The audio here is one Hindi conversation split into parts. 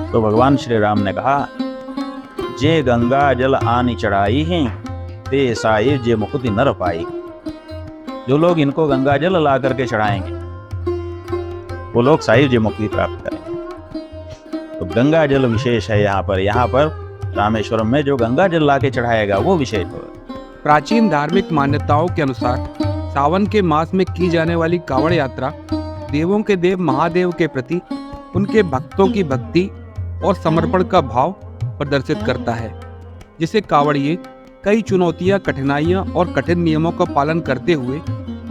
तो भगवान श्री राम ने कहा, जे गंगा जल आनी चढ़ाई है ते साहिब जे मुक्ति नर पाई। जो लोग इनको गंगा जल ला करके चढ़ाएंगे वो लोग साहिब जे मुक्ति प्राप्त करेंगे। तो गंगा जल विशेष है यहाँ पर रामेश्वरम में जो गंगा जल ला के चढ़ाएगा वो विशेष होगा। प्राचीन धार्मिक मान्यताओं के अनुसार सावन के मास में की जाने वाली कांवड़ यात्रा देवों के देव महादेव के प्रति उनके भक्तों की भक्ति और समर्पण का भाव प्रदर्शित करता है, जिसे कांवड़िए कई चुनौतियां, कठिनाइयां और कठिन नियमों का पालन करते हुए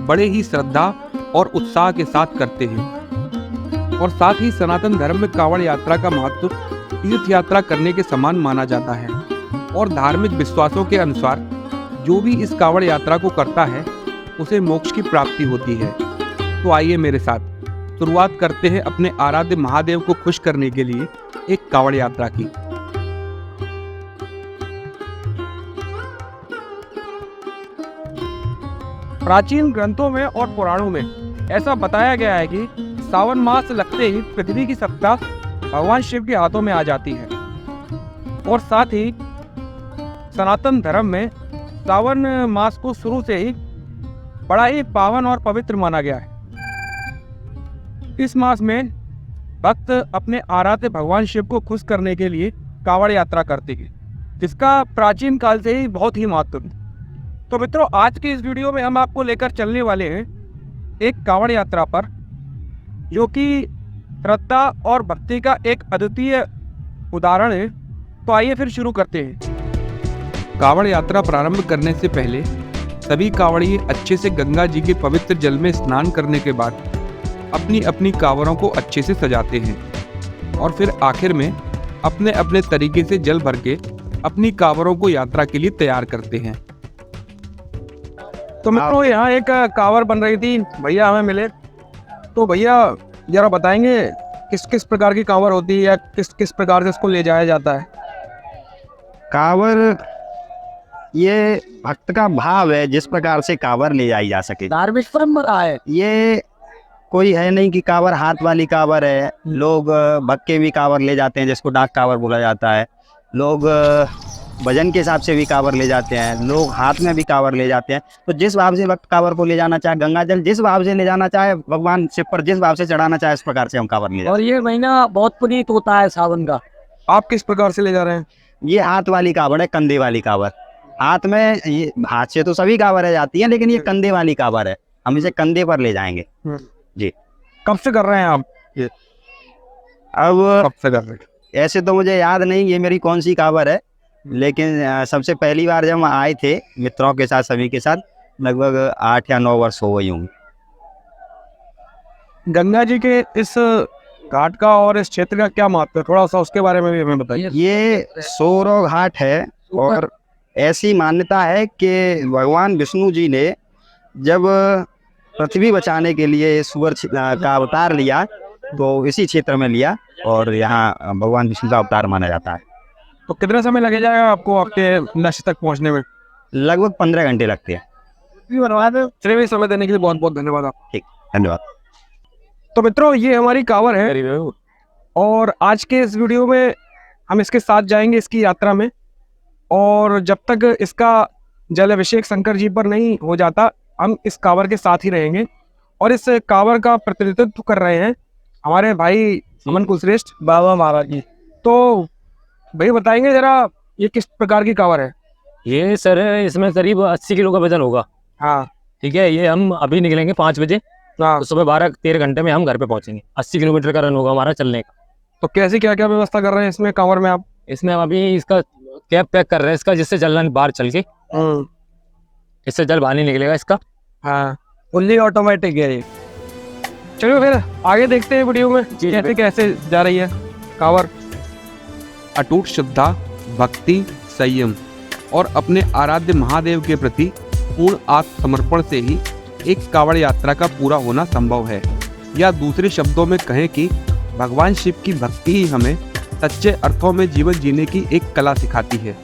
बड़े ही श्रद्धा और उत्साह के साथ करते हैं। और साथ ही सनातन धर्म में कांवड़ यात्रा का महत्व तीर्थ यात्रा करने के समान माना जाता है और धार्मिक विश्वासों के अनुसार जो भी इस कांवड़ यात्रा को करता है उसे मोक्ष की प्राप्ति होती है। तो आइए मेरे साथ शुरुआत करते हैं अपने आराध्य महादेव को खुश करने के लिए एक कांवड़ यात्रा की। प्राचीन ग्रंथों में और पुराणों में ऐसा बताया गया है कि सावन मास लगते ही पृथ्वी की सत्ता भगवान शिव के हाथों में आ जाती है। और साथ ही सनातन धर्म में सावन मास को शुरू से ही बड़ा ही पावन और पवित्र माना गया है। इस मास में भक्त अपने आराध्य भगवान शिव को खुश करने के लिए कांवड़ यात्रा करते हैं, जिसका प्राचीन काल से ही बहुत ही महत्व है। तो मित्रों, आज की इस वीडियो में हम आपको लेकर चलने वाले हैं एक कांवड़ यात्रा पर, जो कि श्रद्धा और भक्ति का एक अद्वितीय उदाहरण है। तो आइए फिर शुरू करते हैं। कांवड़ यात्रा प्रारंभ करने से पहले सभी कांवड़िए अच्छे से गंगा जी के पवित्र जल में स्नान करने के बाद अपनी अपनी कांवरों को अच्छे से सजाते हैं और फिर आखिर में अपने अपने तरीके से जल भर के अपनी कांवरों को यात्रा के लिए तैयार करते हैं। तो मित्रों, यहाँ एक कांवर बन रही थी, भैया हमें मिले। तो भैया जरा बताएंगे किस किस प्रकार की कांवर होती है या किस किस प्रकार से इसको ले जाया जाता है? कांवर ये भक्त का भाव है, जिस प्रकार से कांवर ले जाई जा सके। धार्मिक परंपरा है ये कोई है नहीं कि कांवर हाथ वाली कांवर है। लोग भक्के भी कांवर ले जाते हैं, जिसको डाक कांवर बोला जाता है। लोग वजन के हिसाब से भी कांवर ले जाते हैं, लोग हाथ में भी कांवर ले जाते हैं। तो जिस भाव से भक्त कांवर को ले जाना चाहे, गंगा जल जिस भाव से ले जाना चाहे, भगवान शिव पर जिस भाव से चढ़ाना चाहे, इस प्रकार से हम कांवर ले जाते हैं। और ये महीना बहुत पुनीत होता है सावन का। आप किस प्रकार से ले जा रहे हैं? ये हाथ वाली कांवर है, कंधे वाली कांवर। हाथ में ये हाथ से तो सभी कांवरें जाती हैं, लेकिन ये कंधे वाली कांवर है। हम इसे कंधे पर ले जाएंगे जी। कब से कर रहे हैं आप ये? अब कब से कर रहे हैं? ऐसे तो मुझे याद नहीं ये मेरी कौन सी कांवर है, लेकिन सबसे पहली बार जब हम आए थे मित्रों के साथ, सभी के साथ, लगभग 8 या 9 वर्ष हो गई होंगी। गंगा जी के इस घाट का और इस क्षेत्र का क्या महत्व है, थोड़ा सा उसके बारे में भी हमें बताइए। ये सोरो घाट है और ऐसी मान्यता है कि भगवान विष्णु जी ने जब पृथ्वी बचाने के लिए सूअर का अवतार लिया तो इसी क्षेत्र में लिया और यहाँ भगवान विष्णु का अवतार माना जाता है। तो कितना समय लगे जाएगा आपको आपके लक्ष्य तक पहुँचने में? लगभग 15 घंटे लगते हैं। चलिए, समय देने के लिए बहुत बहुत धन्यवाद आप। ठीक, धन्यवाद। तो मित्रों, ये हमारी कांवर है और आज के इस वीडियो में हम इसके साथ जाएंगे इसकी यात्रा में। और जब तक इसका जल अभिषेक शंकर जी पर नहीं हो जाता, हम इस कांवर के साथ ही रहेंगे। और इस कांवर का प्रतिनिधित्व कर रहे हैं हमारे भाई अमन कुलश्रेष्ठ बाबा महाराज जी। तो भाई बताएंगे जरा, ये किस प्रकार की कांवर है? ये सर इसमें करीब 80 किलो का वजन होगा। हाँ ठीक है, ये हम अभी निकलेंगे 5 बजे। हाँ, तो सुबह 12-13 घंटे में हम घर पे पहुंचेंगे। 80 किलोमीटर का रन होगा हमारा चलने का। तो कैसे क्या क्या व्यवस्था कर रहे हैं इसमें कांवर में आप? इसमें हम अभी इसका कैप पैक कर रहे हैं इसका, जिससे जल बाहर चल के इससे जल बाहर नहीं निकलेगा इसका। हाँ, फुल्ली ऑटोमेटिक है ये। चलो फिर आगे देखते हैं वीडियो में कैसे कैसे जा रही है कांवर। अटूट श्रद्धा, भक्ति, संयम और अपने आराध्य महादेव के प्रति पूर्ण आत्मसमर्पण से ही एक कांवड़ यात्रा का पूरा होना संभव है। या दूसरे शब्दों में कहें कि भगवान शिव की भक्ति ही हमें सच्चे अर्थों में जीवन जीने की एक कला सिखाती है।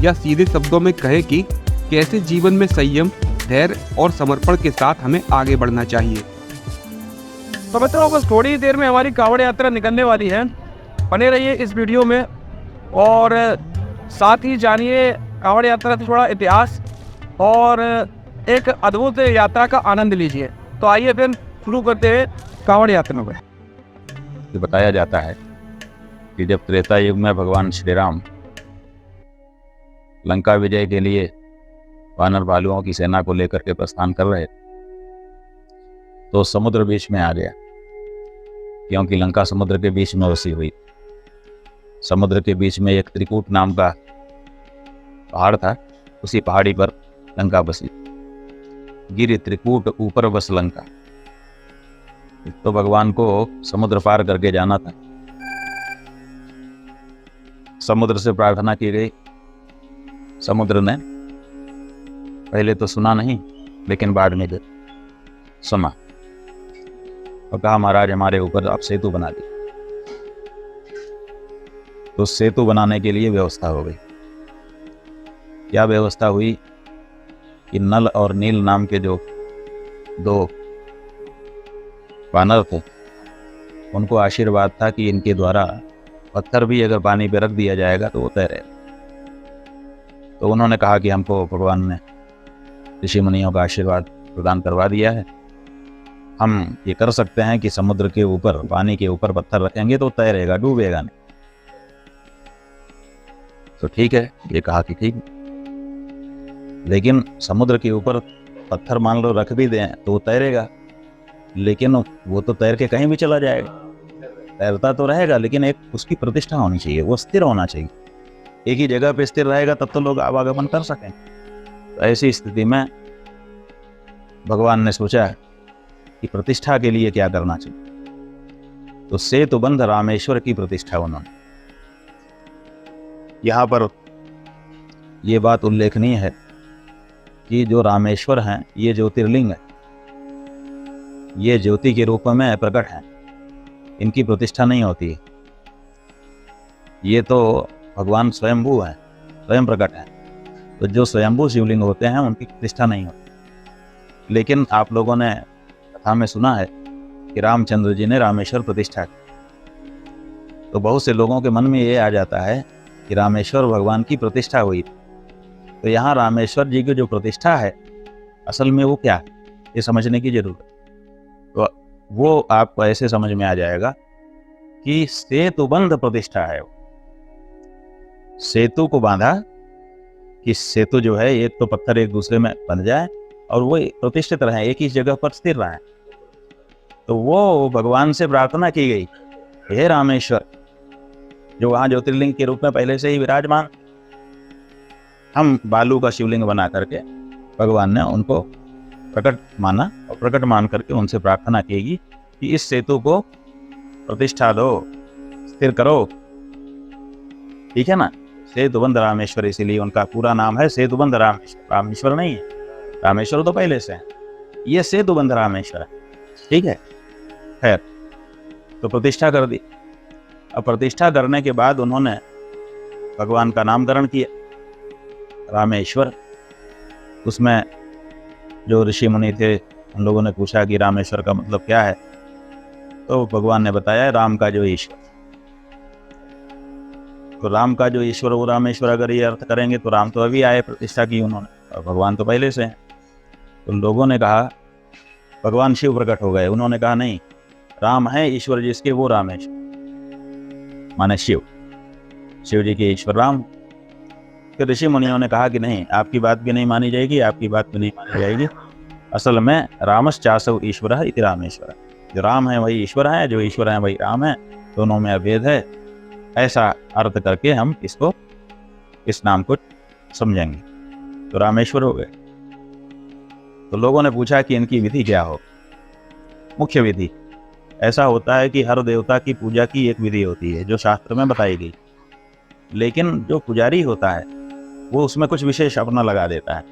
या सीधे शब्दों में कहें कि कैसे जीवन में संयम, धैर्य और समर्पण के साथ हमें आगे बढ़ना चाहिए। तो मित्रों, बस थोड़ी ही देर में हमारी कांवड़ यात्रा निकलने वाली है बने रहिए इस वीडियो में और साथ ही जानिए कांवड़ यात्रा से थोड़ा इतिहास और एक अद्भुत यात्रा का आनंद लीजिए। तो आइए फिर शुरू करते हैं कांवड़ यात्रा में। ये बताया जाता है कि जब त्रेता युग में भगवान श्री राम लंका विजय के लिए वानर भालुओं की सेना को लेकर के प्रस्थान कर रहे थे तो समुद्र बीच में आ गया, क्योंकि लंका समुद्र के बीच में बसी हुई। समुद्र के बीच में एक त्रिकूट नाम का पहाड़ था, उसी पहाड़ी पर लंका बसी। गिरि त्रिकूट ऊपर बस लंका। तो भगवान को समुद्र पार करके जाना था। समुद्र से प्रार्थना की गई। समुद्र ने पहले तो सुना नहीं, लेकिन बाद में सुना और कहा महाराज हमारे ऊपर आप सेतु बना दी। तो सेतु बनाने के लिए व्यवस्था हो गई। क्या व्यवस्था हुई कि नल और नील नाम के जो दो वानर थे उनको आशीर्वाद था कि इनके द्वारा पत्थर भी अगर पानी पे रख दिया जाएगा तो वो तैरेगा। तो उन्होंने कहा कि हमको भगवान ने ऋषि मुनियों का आशीर्वाद प्रदान करवा दिया है, हम ये कर सकते हैं कि समुद्र के ऊपर पानी के ऊपर पत्थर रखेंगे तो तैरेगा, डूबेगा नहीं। तो ठीक है, ये कहा कि ठीक, लेकिन समुद्र के ऊपर पत्थर मान लो रख भी दें तो वो तैरेगा, लेकिन वो तो तैर के कहीं भी चला जाएगा। तैरता तो रहेगा लेकिन एक उसकी प्रतिष्ठा होनी चाहिए, वो स्थिर होना चाहिए। एक ही जगह पे स्थिर रहेगा तब तो लोग आवागमन कर सकें। तो ऐसी स्थिति में भगवान ने सोचा कि प्रतिष्ठा के लिए क्या करना चाहिए। तो सेतुबंध रामेश्वर की प्रतिष्ठा उन्होंने। यहाँ पर ये बात उल्लेखनीय है कि जो रामेश्वर हैं ये ज्योतिर्लिंग है, ये ज्योति के रूप में प्रकट हैं, इनकी प्रतिष्ठा नहीं होती है। ये तो भगवान स्वयंभू हैं, स्वयं प्रकट हैं। तो जो स्वयंभू शिवलिंग होते हैं उनकी प्रतिष्ठा नहीं होती। लेकिन आप लोगों ने कथा में सुना है कि रामचंद्र जी ने रामेश्वर प्रतिष्ठा की। तो बहुत से लोगों के मन में ये आ जाता है कि रामेश्वर भगवान की प्रतिष्ठा हुई। तो यहाँ रामेश्वर जी की जो प्रतिष्ठा है असल में वो क्या है, ये समझने की जरूरत है। तो वो आपको ऐसे समझ में आ जाएगा कि सेतुबंध प्रतिष्ठा है। सेतु को बांधा कि सेतु जो है एक तो पत्थर एक दूसरे में बंध जाए और वो प्रतिष्ठित रहे, एक ही जगह पर स्थिर रहे। तो वो भगवान से प्रार्थना की गई, हे रामेश्वर, जो वहाँ ज्योतिर्लिंग के रूप में पहले से ही विराजमान, हम बालू का शिवलिंग बना करके भगवान ने उनको प्रकट माना और प्रकट मान करके उनसे प्रार्थना की कि इस सेतु को प्रतिष्ठा दो, स्थिर करो। ठीक है ना, सेतुबंध रामेश्वर, इसीलिए उनका पूरा नाम है सेतुबंध रामेश्वर। रामेश्वर नहीं है, रामेश्वर तो पहले से है, ये सेतुबंध रामेश्वर है। ठीक है, खैर, तो प्रतिष्ठा कर दी। अब प्रतिष्ठा करने के बाद उन्होंने भगवान का नामकरण किया रामेश्वर। उसमें जो ऋषि मुनि थे उन लोगों ने पूछा कि रामेश्वर का मतलब क्या है, तो भगवान ने बताया राम का जो ईश्वर। तो राम का जो ईश्वर वो रामेश्वर, अगर ये अर्थ करेंगे तो राम तो अभी आए, प्रतिष्ठा की उन्होंने, और भगवान तो पहले से हैं। तो लोगों ने कहा भगवान शिव प्रकट हो गए। उन्होंने कहा नहीं, राम है ईश्वर जिसके वो रामेश्वर, माने शिव, शिव जी के ईश्वर राम। फिर ऋषि मुनियों ने कहा कि नहीं, आपकी बात भी नहीं मानी जाएगी, आपकी बात भी नहीं मानी जाएगी। असल में रामश्चासौ ईश्वर इति रामेश्वर, जो राम है वही ईश्वर है, जो ईश्वर है वही राम है, दोनों में अभेद है। ऐसा अर्थ करके हम इसको, इस नाम को समझेंगे। तो रामेश्वर हो गए। तो लोगों ने पूछा कि इनकी विधि क्या हो। मुख्य विधि ऐसा होता है कि हर देवता की पूजा की एक विधि होती है जो शास्त्र में बताई गई, लेकिन जो पुजारी होता है वो उसमें कुछ विशेष अपना लगा देता है,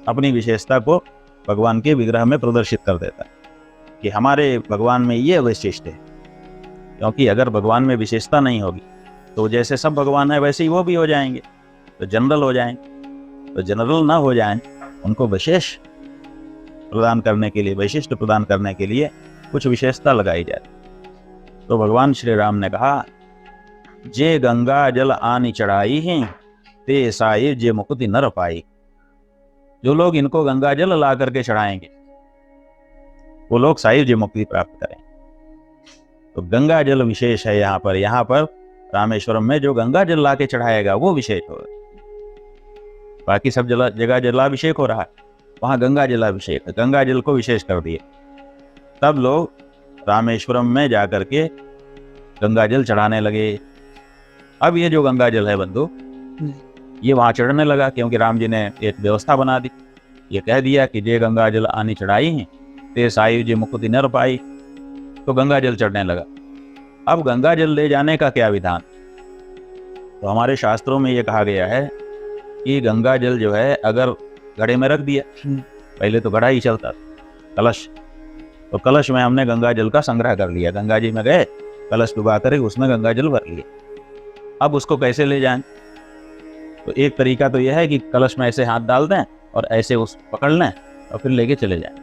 अपनी विशेषता को भगवान के विग्रह में प्रदर्शित कर देता है कि हमारे भगवान में ये वैशिष्ट है। क्योंकि अगर भगवान में विशेषता नहीं होगी तो जैसे सब भगवान है वैसे ही वो भी हो जाएंगे, तो जनरल हो जाएंगे। तो जनरल ना हो जाएं, उनको विशेष प्रदान करने के लिए, वैशिष्ट प्रदान करने के लिए कुछ विशेषता लगाई जाए। तो भगवान श्री राम ने कहा जे गंगा जल आनी चढ़ाई हैं ते साहिब जे मुक्ति नर पाई। जो लोग इनको गंगा जल ला करके चढ़ाएंगे वो लोग साहिब जे मुक्ति प्राप्त करेंगे। तो गंगा जल विशेष है यहाँ पर रामेश्वरम में जो गंगा जल ला के चढ़ाएगा वो विशेष होगा। बाकी सब जगह जलाभिषेक हो रहा है, वहाँ गंगा जलाभिषेक है, गंगा जल को विशेष कर दिए। तब लोग रामेश्वरम में जाकर के गंगा जल चढ़ाने लगे। अब ये जो गंगा जल है बंधु, ये वहाँ चढ़ने लगा क्योंकि राम जी ने एक व्यवस्था बना दी। ये कह दिया कि जे गंगा जल आनी चढ़ाई है ते साहिब जे मुक्ति नर पाई। तो गंगा जल चढ़ने लगा। अब गंगा जल ले जाने का क्या विधान? तो हमारे शास्त्रों में ये कहा गया है कि गंगा जल जो है अगर घड़े में रख दिया, पहले तो घड़ा ही चलता कलश, तो कलश में हमने गंगा जल का संग्रह कर लिया, गंगा जी में गए, कलश डुबा कर उसमें गंगा जल भर लिया। अब उसको कैसे ले जाएं? तो एक तरीका तो यह है कि कलश में ऐसे हाथ डाल दें और ऐसे उस पकड़ लें और फिर लेके चले जाएं।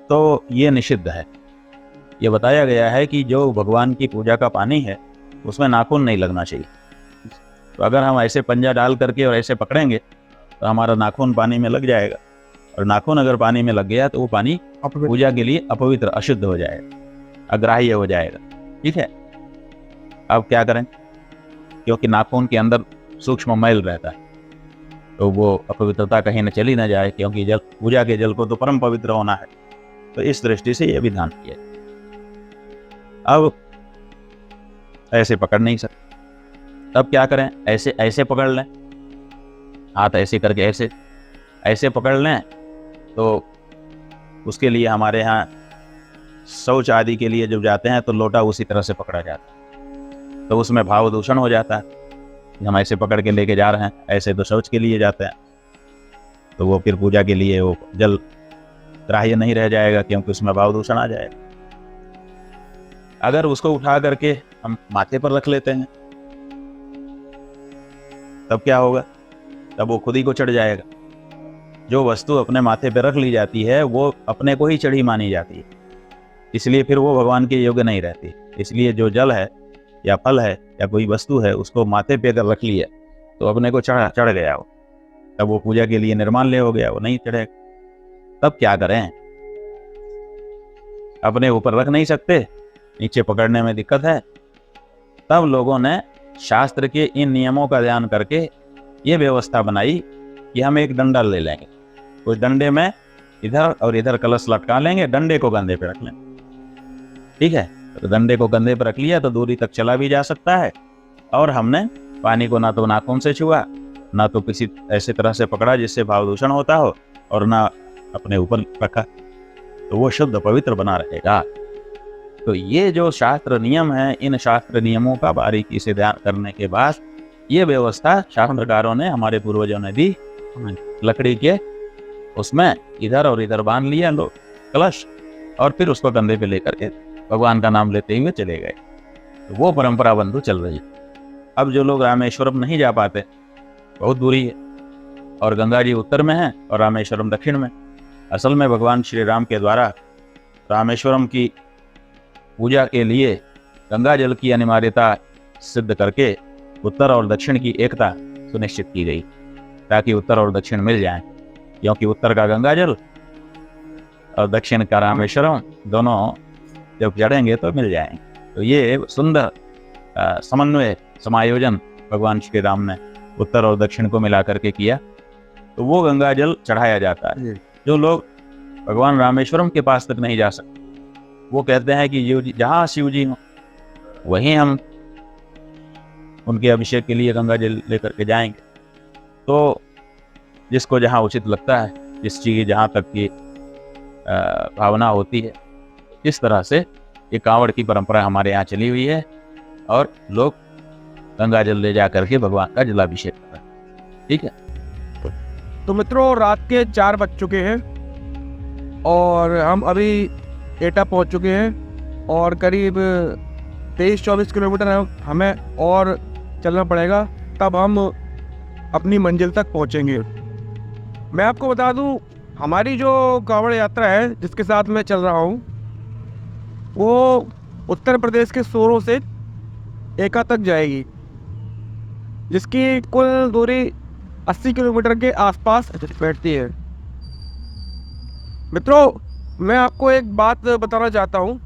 तो ये निषिद्ध है। ये बताया गया है कि जो भगवान की पूजा का पानी है उसमें नाखून नहीं लगना चाहिए। तो अगर हम ऐसे पंजा डाल करके और ऐसे पकड़ेंगे तो हमारा नाखून पानी में लग जाएगा, और नाखून अगर पानी में लग गया तो वो पानी पूजा के लिए अपवित्र, अशुद्ध हो जाएगा, अग्राह्य हो जाएगा। ठीक है, अब क्या करें? क्योंकि नाखून के अंदर सूक्ष्म मैल रहता है, तो वो अपवित्रता कहीं न चली ना जाए, क्योंकि जल पूजा के जल को तो परम पवित्र होना है। तो इस दृष्टि से यह विधान किया। अब ऐसे पकड़ नहीं सकते, तब क्या करें? ऐसे ऐसे पकड़ लें, हाथ ऐसे करके ऐसे ऐसे पकड़ लें। तो उसके लिए हमारे यहाँ शौच आदि के लिए जब जाते हैं तो लोटा उसी तरह से पकड़ा जाता है, तो उसमें भाव दूषण हो जाता है। हम ऐसे पकड़ के लेके जा रहे हैं, ऐसे तो शौच के लिए जाते हैं, तो वो फिर पूजा के लिए वो जल ग्राह्य नहीं रह जाएगा, क्योंकि उसमें भाव दूषण आ जाएगा। अगर उसको उठा करके हम माथे पर रख लेते हैं तब क्या होगा? तब वो खुद ही को चढ़ जाएगा। जो वस्तु अपने माथे पर रख ली जाती है वो अपने को ही चढ़ी मानी जाती है, इसलिए फिर वो भगवान के योग्य नहीं रहती। इसलिए जो जल है या फल है या कोई वस्तु है उसको माथे पे अगर रख लिया तो अपने को चढ़ गया वो, तब वो पूजा के लिए निर्माल्य हो गया, वो नहीं चढ़ेगा। तब क्या करें? अपने ऊपर रख नहीं सकते, नीचे पकड़ने में दिक्कत है। तब लोगों ने शास्त्र के इन नियमों का ध्यान करके ये व्यवस्था बनाई कि हम एक डंडा ले लेंगे, उस डंडे में इधर और इधर कलश लटका लेंगे, डंडे को कंधे पे रख लेंगे। ठीक है, तो डंडे को कंधे पे रख लिया तो दूरी तक चला भी जा सकता है, और हमने पानी को ना तो नाखून से छुआ, ना तो किसी ऐसे तरह से पकड़ा जिससे भाव दूषण होता हो, और ना अपने ऊपर रखा, तो वो शुद्ध पवित्र बना रहेगा। तो ये जो शास्त्र नियम है, इन शास्त्र नियमों का बारीकी से ध्यान करने के बाद ये व्यवस्था शास्त्रकारों ने, हमारे पूर्वजों ने दी। लकड़ी के उसमें इधर और इधर बांध लिया लोग कलश, और फिर उसको कंधे पे लेकर के भगवान का नाम लेते हुए चले गए। तो वो परंपरा बंधु चल रही है। अब जो लोग रामेश्वरम नहीं जा पाते, बहुत दूरी है, और गंगा जी उत्तर में है और रामेश्वरम दक्षिण में। असल में भगवान श्री राम के द्वारा रामेश्वरम की पूजा के लिए गंगा जल की अनिवार्यता सिद्ध करके उत्तर और दक्षिण की एकता सुनिश्चित की गई, ताकि उत्तर और दक्षिण मिल जाएं, क्योंकि उत्तर का गंगा जल और दक्षिण का रामेश्वरम दोनों जब चढ़ेंगे तो मिल जाएंगे। तो ये सुंदर समन्वय, समायोजन भगवान श्री राम ने उत्तर और दक्षिण को मिला करके किया। तो वो गंगा जल चढ़ाया जाता है। जो लोग भगवान रामेश्वरम के पास तक नहीं जा सकते, वो कहते हैं कि जहाँ शिव जी हो वहीं हम उनके अभिषेक के लिए गंगा जल लेकर के जाएंगे। तो जिसको जहाँ उचित लगता है, जिस चीज़ जहाँ तक की भावना होती है, इस तरह से ये कांवड़ की परंपरा हमारे यहाँ चली हुई है, और लोग गंगा जल ले जा करके भगवान का जलाभिषेक कर रहे हैं। ठीक है, तो मित्रों, रात के 4 बज चुके हैं और हम अभी एटा पहुंच चुके हैं, और करीब 23-24 किलोमीटर हमें और चलना पड़ेगा, तब हम अपनी मंजिल तक पहुंचेंगे। मैं आपको बता दूं, हमारी जो कांवड़ यात्रा है जिसके साथ मैं चल रहा हूं, वो उत्तर प्रदेश के सोरो से एका तक जाएगी, जिसकी कुल दूरी 80 किलोमीटर के आसपास बैठती है। मित्रों, मैं आपको एक बात बताना चाहता हूँ।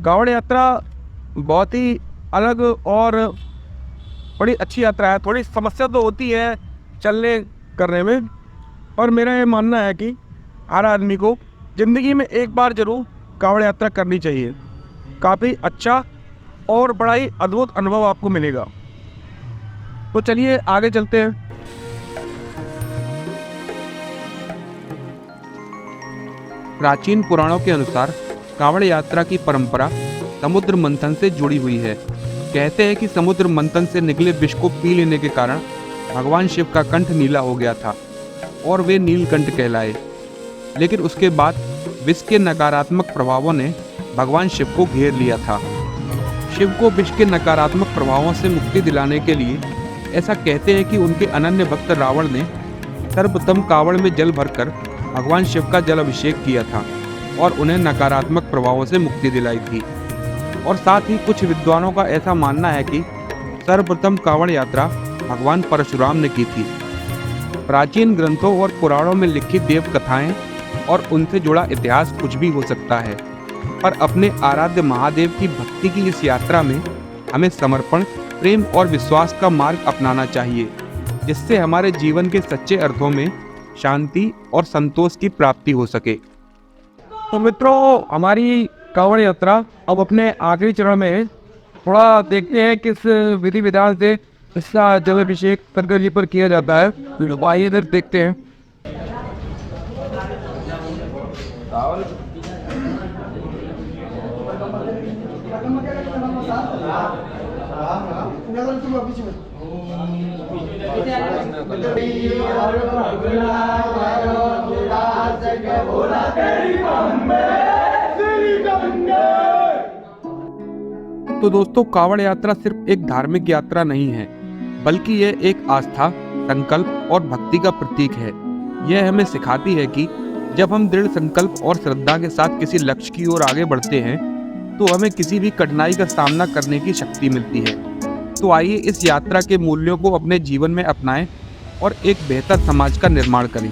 कांवड़ यात्रा बहुत ही अलग और बड़ी अच्छी यात्रा है। थोड़ी समस्या तो होती है चलने करने में, और मेरा ये मानना है कि हर आदमी को ज़िंदगी में एक बार ज़रूर कांवड़ यात्रा करनी चाहिए। काफ़ी अच्छा और बड़ा ही अद्भुत अनुभव आपको मिलेगा। तो चलिए आगे चलते हैं। प्राचीन पुराणों के अनुसार कांवड़ यात्रा की परंपरा समुद्र मंथन से जुड़ी हुई है। कहते हैं कि समुद्र मंथन से निकले विष को पी लेने के कारण भगवान शिव का कंठ नीला हो गया था और वे नीलकंठ कहलाए। लेकिन उसके बाद विष के नकारात्मक प्रभावों ने भगवान शिव को घेर लिया था। शिव को विष के नकारात्मक प्रभावों से मुक्ति दिलाने के लिए ऐसा कहते हैं कि उनके अनन्य भक्त रावण ने सर्वप्रथम कांवड़ में जल भरकर भगवान शिव का जल अभिषेक किया था और उन्हें नकारात्मक प्रभावों से मुक्ति दिलाई थी। और साथ ही कुछ विद्वानों का ऐसा मानना है कि सर्वप्रथम कांवड़ यात्रा भगवान परशुराम ने की थी। प्राचीन ग्रंथों और पुराणों में लिखित देव कथाएं और उनसे जुड़ा इतिहास कुछ भी हो सकता है, पर अपने आराध्य महादेव की भक्ति की इस यात्रा में हमें समर्पण, प्रेम और विश्वास का मार्ग अपनाना चाहिए, जिससे हमारे जीवन के सच्चे अर्थों में शांति और संतोष की प्राप्ति हो सके। तो मित्रों, हमारी कांवड़ यात्रा अब अपने आखिरी चरण में है। थोड़ा देखते हैं किस विधि विधान से इसका जल अभिषेक शंकर जी पर किया जाता है। तो आइए इधर देखते हैं। तो दोस्तों, कांवड़ यात्रा सिर्फ एक धार्मिक यात्रा नहीं है, बल्कि यह एक आस्था, संकल्प और भक्ति का प्रतीक है। यह हमें सिखाती है कि जब हम दृढ़ संकल्प और श्रद्धा के साथ किसी लक्ष्य की ओर आगे बढ़ते हैं तो हमें किसी भी कठिनाई का सामना करने की शक्ति मिलती है। तो आइए इस यात्रा के मूल्यों को अपने जीवन में अपनाएं और एक बेहतर समाज का निर्माण करें।